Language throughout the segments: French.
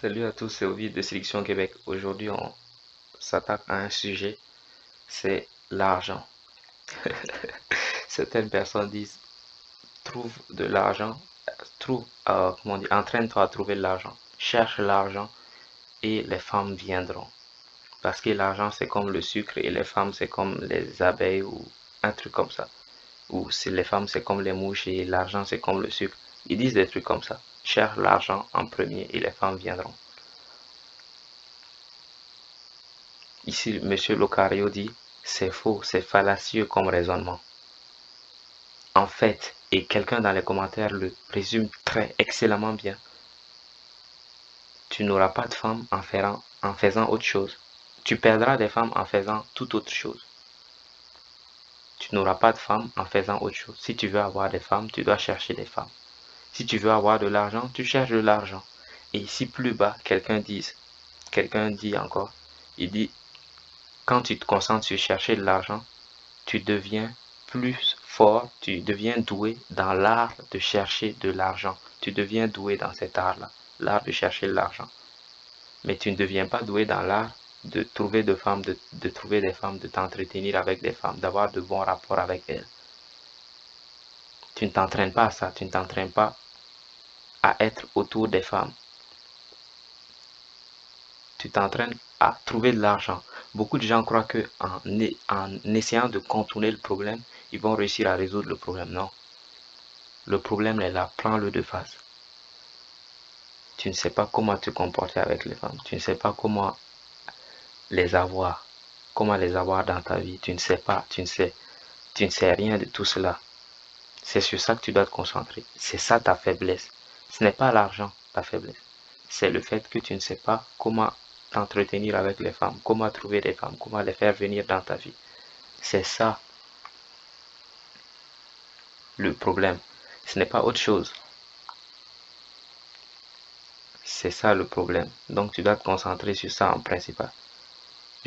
Salut à tous, c'est Ovid de Sélection Québec. Aujourd'hui, on s'attaque à un sujet, c'est l'argent. Certaines personnes disent trouve de l'argent, comment dire, entraîne-toi à trouver de l'argent, cherche l'argent et les femmes viendront. Parce que l'argent c'est comme le sucre et les femmes c'est comme les abeilles ou un truc comme ça. Ou si les femmes c'est comme les mouches et l'argent c'est comme le sucre. Ils disent des trucs comme ça. Cherche l'argent en premier et les femmes viendront. Ici, Monsieur Locario dit, c'est faux, c'est fallacieux comme raisonnement. En fait, et quelqu'un dans les commentaires le résume très excellemment bien, tu n'auras pas de femme en faisant autre chose. Tu perdras des femmes en faisant toute autre chose. Tu n'auras pas de femme en faisant autre chose. Si tu veux avoir des femmes, tu dois chercher des femmes. Si tu veux avoir de l'argent, tu cherches de l'argent. Et ici plus bas, quelqu'un dit encore, il dit, quand tu te concentres sur chercher de l'argent, tu deviens plus fort, tu deviens doué dans l'art de chercher de l'argent. Tu deviens doué dans cet art-là, l'art de chercher de l'argent. Mais tu ne deviens pas doué dans l'art de trouver de femmes, de trouver des femmes, de t'entretenir avec des femmes, d'avoir de bons rapports avec elles. Tu ne t'entraînes pas à ça, tu ne t'entraînes pas à être autour des femmes. Tu t'entraînes à trouver de l'argent. Beaucoup de gens croient que en essayant de contourner le problème, ils vont réussir à résoudre le problème. Non. Le problème est là, prends-le de face. Tu ne sais pas comment te comporter avec les femmes. Tu ne sais pas les avoir, comment les avoir dans ta vie. Tu ne sais pas, tu ne sais rien de tout cela. C'est sur ça que tu dois te concentrer. C'est ça ta faiblesse. Ce n'est pas l'argent, ta faiblesse. C'est le fait que tu ne sais pas comment t'entretenir avec les femmes, comment trouver des femmes, comment les faire venir dans ta vie. C'est ça le problème. Ce n'est pas autre chose. C'est ça le problème. Donc tu dois te concentrer sur ça en principal.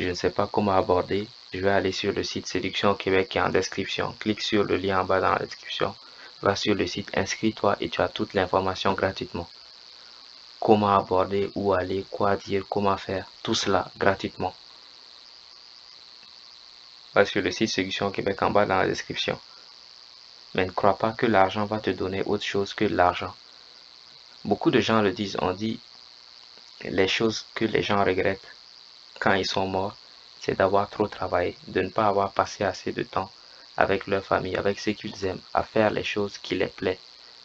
Je ne sais pas comment aborder. Je vais aller sur le site Séduction Québec qui est en description. Clique sur le lien en bas dans la description. Va sur le site, inscris-toi et tu as toute l'information gratuitement. Comment aborder, où aller, quoi dire, comment faire, tout cela gratuitement. Va sur le site Séduction Québec en bas dans la description. Mais ne crois pas que l'argent va te donner autre chose que l'argent. Beaucoup de gens le disent, on dit les choses que les gens regrettent quand ils sont morts, c'est d'avoir trop travaillé, de ne pas avoir passé assez de temps avec leur famille, avec ceux qu'ils aiment, à faire les choses qui les plaisent,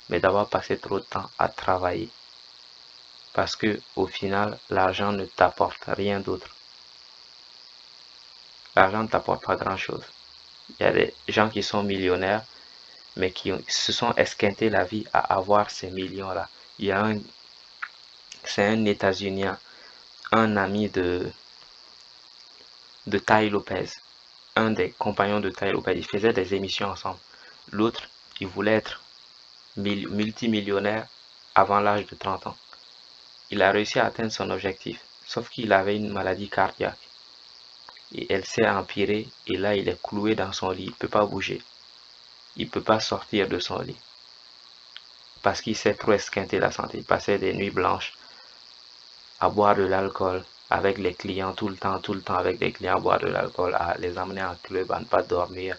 mais d'avoir passé trop de temps à travailler. Parce que au final, l'argent ne t'apporte rien d'autre. L'argent ne t'apporte pas grand-chose. Il y a des gens qui sont millionnaires, mais qui se sont esquintés la vie à avoir ces millions-là. Il y a c'est un États-Unien, un ami de Tai Lopez, un des compagnons de Tai Lopez. Ils faisaient des émissions ensemble. L'autre, il voulait être multimillionnaire avant l'âge de 30 ans. Il a réussi à atteindre son objectif, sauf qu'il avait une maladie cardiaque. Et elle s'est empirée, et là, il est cloué dans son lit. Il ne peut pas bouger. Il ne peut pas sortir de son lit. Parce qu'il s'est trop esquinté la santé. Il passait des nuits blanches à boire de l'alcool avec les clients tout le temps avec des clients à boire de l'alcool, à les amener en club, à ne pas dormir,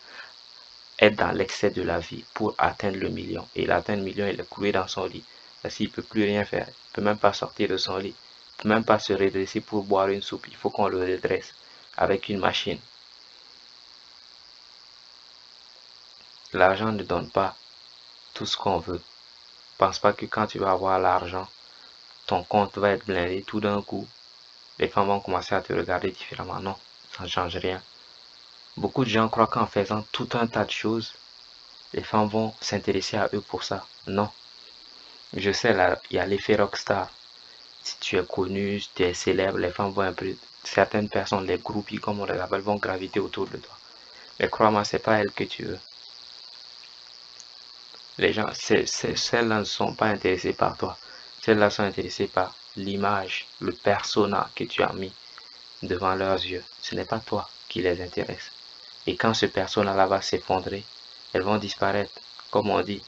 être dans l'excès de la vie pour atteindre le million. Et il atteint le million, il est cloué dans son lit. Parce qu'il ne peut plus rien faire. Il ne peut même pas sortir de son lit. Il ne peut même pas se redresser pour boire une soupe. Il faut qu'on le redresse avec une machine. L'argent ne donne pas tout ce qu'on veut. Pense pas que quand tu vas avoir l'argent, ton compte va être blindé tout d'un coup. Les femmes vont commencer à te regarder différemment. Non, ça ne change rien. Beaucoup de gens croient qu'en faisant tout un tas de choses, les femmes vont s'intéresser à eux pour ça. Non. Je sais, là, il y a l'effet rockstar. Si tu es connu, si tu es célèbre, les femmes vont un peu. Certaines personnes, les groupies comme on les appelle, vont graviter autour de toi. Mais crois-moi, c'est pas elles que tu veux. Les gens, celles-là ne sont pas intéressées par toi. Celles-là sont intéressées par l'image, le persona que tu as mis devant leurs yeux. Ce n'est pas toi qui les intéresse. Et quand ce persona-là va s'effondrer, elles vont disparaître. Comme on dit,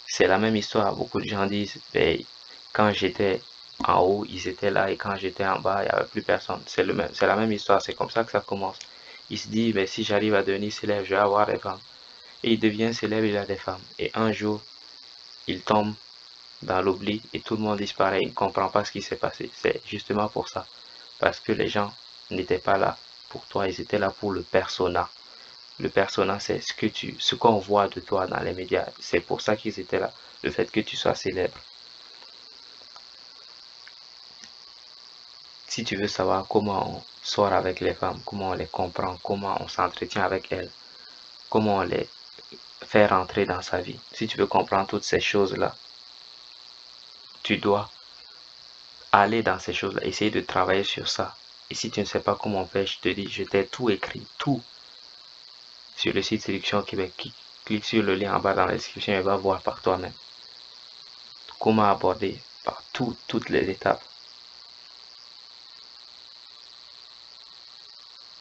c'est la même histoire. Beaucoup de gens disent, ben, quand j'étais en haut, ils étaient là, et quand j'étais en bas, il n'y avait plus personne. C'est la même histoire, c'est comme ça que ça commence. Il se dit, mais si j'arrive à devenir célèbre, je vais avoir des femmes. Et il devient célèbre, il a des femmes. Et un jour, il tombe dans l'oubli et tout le monde disparaît. Il ne comprend pas ce qui s'est passé. C'est justement pour ça. Parce que les gens n'étaient pas là pour toi, ils étaient là pour le persona. Le persona, c'est ce qu'on voit de toi dans les médias. C'est pour ça qu'ils étaient là. Le fait que tu sois célèbre. Si tu veux savoir comment on sort avec les femmes, comment on les comprend, comment on s'entretient avec elles, comment on les fait rentrer dans sa vie, si tu veux comprendre toutes ces choses-là, tu dois aller dans ces choses-là, essayer de travailler sur ça. Et si tu ne sais pas comment on fait, je te dis, je t'ai tout écrit, tout, sur le site Séduction Québec. Clique sur le lien en bas dans la description et va voir par toi-même comment aborder par toutes les étapes.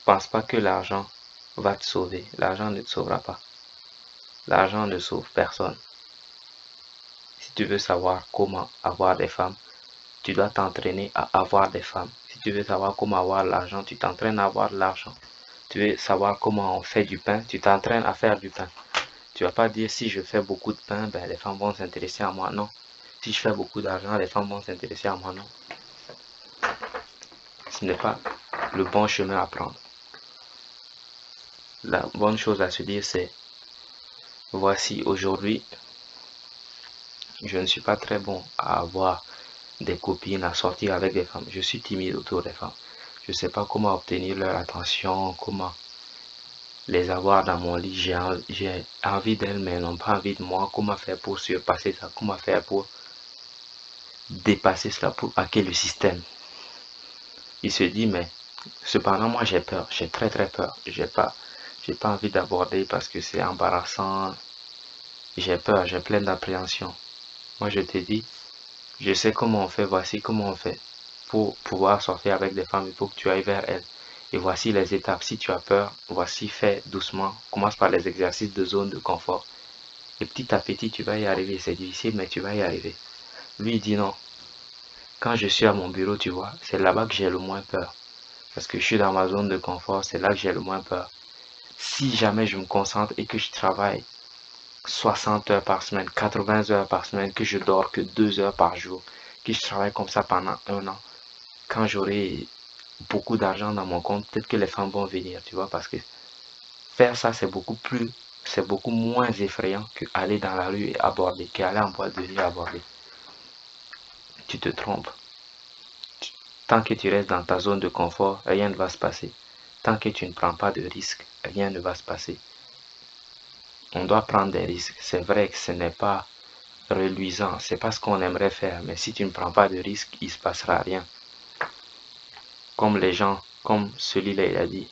Pense pas que l'argent va te sauver. L'argent ne te sauvera pas. L'argent ne sauve personne. Si tu veux savoir comment avoir des femmes, tu dois t'entraîner à avoir des femmes. Si tu veux savoir comment avoir l'argent, tu t'entraînes à avoir l'argent. Tu veux savoir comment on fait du pain, tu t'entraînes à faire du pain. Tu vas pas dire si je fais beaucoup de pain, ben les femmes vont s'intéresser à moi. Non. Si je fais beaucoup d'argent, les femmes vont s'intéresser à moi. Non. Ce n'est pas le bon chemin à prendre. La bonne chose à se dire, c'est voici aujourd'hui, je ne suis pas très bon à avoir des copines, à sortir avec des femmes. Je suis timide autour des femmes. Je ne sais pas comment obtenir leur attention, comment les avoir dans mon lit. J'ai envie d'elles, mais elles n'ont pas envie de moi. Comment faire pour surpasser ça? Comment faire pour dépasser cela, pour hacker le système? Il se dit, mais cependant, moi j'ai peur. J'ai très très peur. J'ai pas envie d'aborder parce que c'est embarrassant. J'ai peur, j'ai plein d'appréhension. Moi je te dis, je sais comment on fait, voici comment on fait. Pour pouvoir sortir avec des femmes, il faut que tu ailles vers elles. Et voici les étapes. Si tu as peur, voici, fais doucement. Commence par les exercices de zone de confort. Et petit à petit, tu vas y arriver. C'est difficile, mais tu vas y arriver. Lui, il dit non. Quand je suis à mon bureau, tu vois, c'est là-bas que j'ai le moins peur. Parce que je suis dans ma zone de confort, c'est là que j'ai le moins peur. Si jamais je me concentre et que je travaille 60 heures par semaine, 80 heures par semaine, que je dors que 2 heures par jour, que je travaille comme ça pendant un an, quand j'aurai beaucoup d'argent dans mon compte, peut-être que les femmes vont venir, tu vois, parce que faire ça, c'est beaucoup moins effrayant qu'aller dans la rue et aborder, qu'aller en boîte de nuit aborder. Tu te trompes. Tant que tu restes dans ta zone de confort, rien ne va se passer. Tant que tu ne prends pas de risques, rien ne va se passer. On doit prendre des risques. C'est vrai que ce n'est pas reluisant, c'est pas ce qu'on aimerait faire, mais si tu ne prends pas de risques, il ne se passera rien. Comme les gens, comme celui-là, il a dit,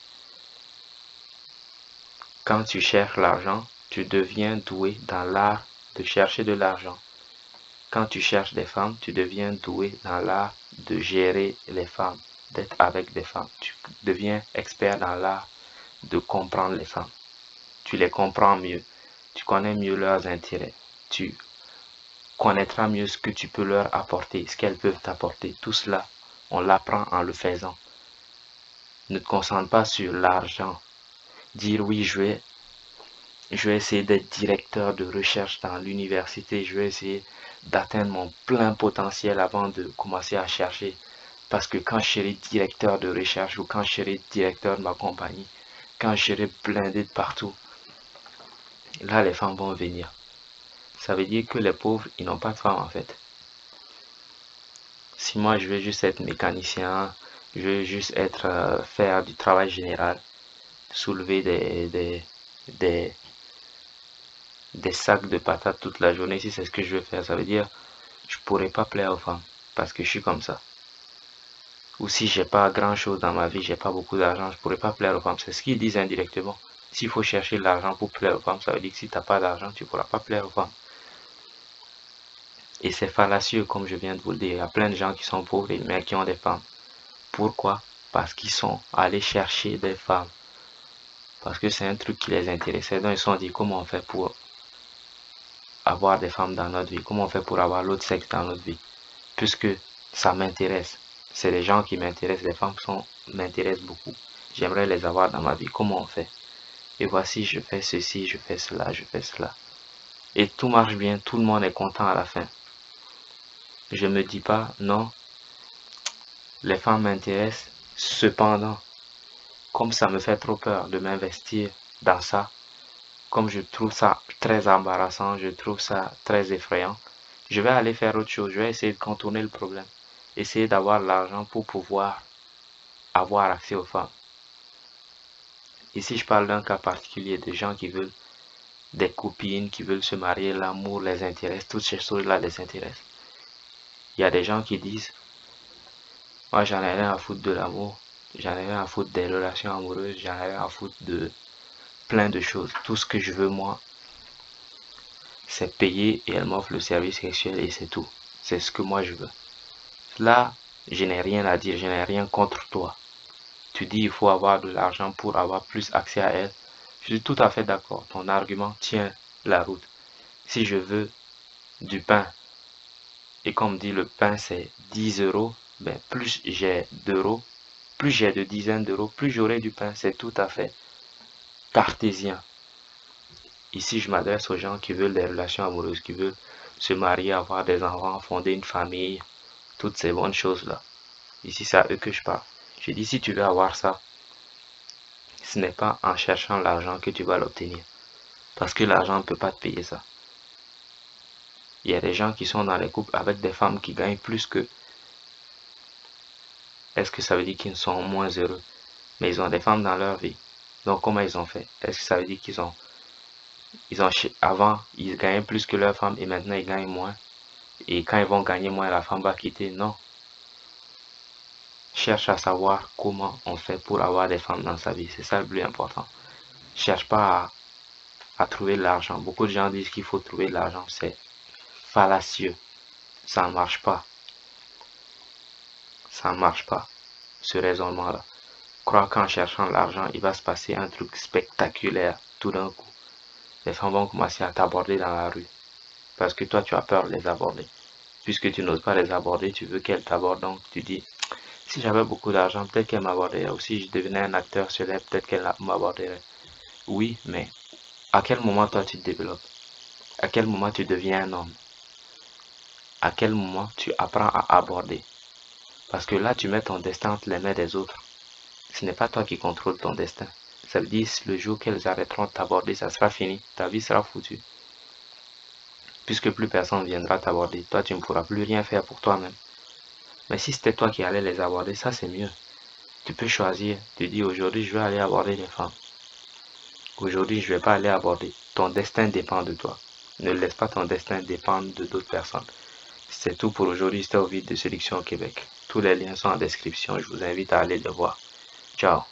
quand tu cherches l'argent, tu deviens doué dans l'art de chercher de l'argent. Quand tu cherches des femmes, tu deviens doué dans l'art de gérer les femmes, d'être avec des femmes. Tu deviens expert dans l'art de comprendre les femmes. Tu les comprends mieux. Tu connais mieux leurs intérêts. Tu connaîtras mieux ce que tu peux leur apporter, ce qu'elles peuvent t'apporter. Tout cela, on l'apprend en le faisant. Ne te concentre pas sur l'argent. Dire oui, je vais essayer d'être directeur de recherche dans l'université. Je vais essayer d'atteindre mon plein potentiel avant de commencer à chercher. Parce que quand je serai directeur de recherche ou quand je serai directeur de ma compagnie, quand je serai blindé de partout, là les femmes vont venir. Ça veut dire que les pauvres, ils n'ont pas de femmes en fait. Si moi je veux juste être mécanicien, je veux juste être faire du travail général, soulever des, des sacs de patates toute la journée, si c'est ce que je veux faire, ça veut dire je pourrais pas plaire aux femmes parce que je suis comme ça. Ou si j'ai pas grand chose dans ma vie, j'ai pas beaucoup d'argent, je pourrais pas plaire aux femmes. C'est ce qu'ils disent indirectement. S'il faut chercher de l'argent pour plaire aux femmes, ça veut dire que si t'as pas d'argent, tu pourras pas plaire aux femmes. Et c'est fallacieux, comme je viens de vous le dire. Il y a plein de gens qui sont pauvres mais qui ont des femmes. Pourquoi? Parce qu'ils sont allés chercher des femmes. Parce que c'est un truc qui les intéressait. Donc ils se sont dit comment on fait pour avoir des femmes dans notre vie, comment on fait pour avoir l'autre sexe dans notre vie. Puisque ça m'intéresse. C'est les gens qui m'intéressent, les femmes m'intéressent beaucoup. J'aimerais les avoir dans ma vie. Comment on fait? Et voici, je fais ceci, je fais cela, je fais cela. Et tout marche bien, tout le monde est content à la fin. Je me dis pas, non, les femmes m'intéressent. Cependant, comme ça me fait trop peur de m'investir dans ça, comme je trouve ça très embarrassant, je trouve ça très effrayant, je vais aller faire autre chose. Je vais essayer de contourner le problème. Essayer d'avoir l'argent pour pouvoir avoir accès aux femmes. Ici, je parle d'un cas particulier de gens qui veulent des copines, qui veulent se marier, l'amour les intéresse, toutes ces choses-là les intéressent. Il y a des gens qui disent, moi j'en ai rien à foutre de l'amour, j'en ai rien à foutre des relations amoureuses, j'en ai rien à foutre de plein de choses. Tout ce que je veux, moi, c'est payer et elle m'offre le service sexuel et c'est tout. C'est ce que moi je veux. Là, je n'ai rien à dire, je n'ai rien contre toi. Tu dis il faut avoir de l'argent pour avoir plus accès à elle. Je suis tout à fait d'accord. Ton argument tient la route. Si je veux du pain, et comme dit le pain c'est 10 euros, ben plus j'ai d'euros, plus j'ai de dizaines d'euros, plus j'aurai du pain. C'est tout à fait cartésien. Ici, je m'adresse aux gens qui veulent des relations amoureuses, qui veulent se marier, avoir des enfants, fonder une famille, toutes ces bonnes choses-là. Ici, c'est à eux que je parle. Je dis, si tu veux avoir ça, ce n'est pas en cherchant l'argent que tu vas l'obtenir. Parce que l'argent ne peut pas te payer ça. Il y a des gens qui sont dans les couples avec des femmes qui gagnent plus que. Est-ce que ça veut dire qu'ils sont moins heureux? Mais ils ont des femmes dans leur vie. Donc comment ils ont fait? Est-ce que ça veut dire avant, ils gagnaient plus que leur femme et maintenant ils gagnent moins? Et quand ils vont gagner moins, la femme va quitter? Non. Cherche à savoir comment on fait pour avoir des femmes dans sa vie. C'est ça le plus important. Cherche pas à trouver de l'argent. Beaucoup de gens disent qu'il faut trouver de l'argent. C'est fallacieux. Ça ne marche pas. Ça ne marche pas. Ce raisonnement-là. Crois qu'en cherchant l'argent, il va se passer un truc spectaculaire tout d'un coup. Les femmes vont commencer à t'aborder dans la rue. Parce que toi, tu as peur de les aborder. Puisque tu n'oses pas les aborder, tu veux qu'elles t'abordent. Donc, tu dis, si j'avais beaucoup d'argent, peut-être qu'elle m'aborderait. Ou si je devenais un acteur célèbre, peut-être qu'elle m'aborderait. Oui, mais à quel moment toi tu te développes? À quel moment tu deviens un homme? À quel moment tu apprends à aborder? Parce que là, tu mets ton destin entre les mains des autres. Ce n'est pas toi qui contrôles ton destin. Ça veut dire le jour qu'elles arrêteront de t'aborder, ça sera fini. Ta vie sera foutue. Puisque plus personne viendra t'aborder. Toi, tu ne pourras plus rien faire pour toi-même. Mais si c'était toi qui allais les aborder, ça c'est mieux. Tu peux choisir. Tu dis aujourd'hui, je vais aller aborder les femmes. Aujourd'hui, je ne vais pas aller aborder. Ton destin dépend de toi. Ne laisse pas ton destin dépendre de d'autres personnes. C'est tout pour aujourd'hui. C'était Ovid de Sélection au Québec. Tous les liens sont en description. Je vous invite à aller les voir. Ciao.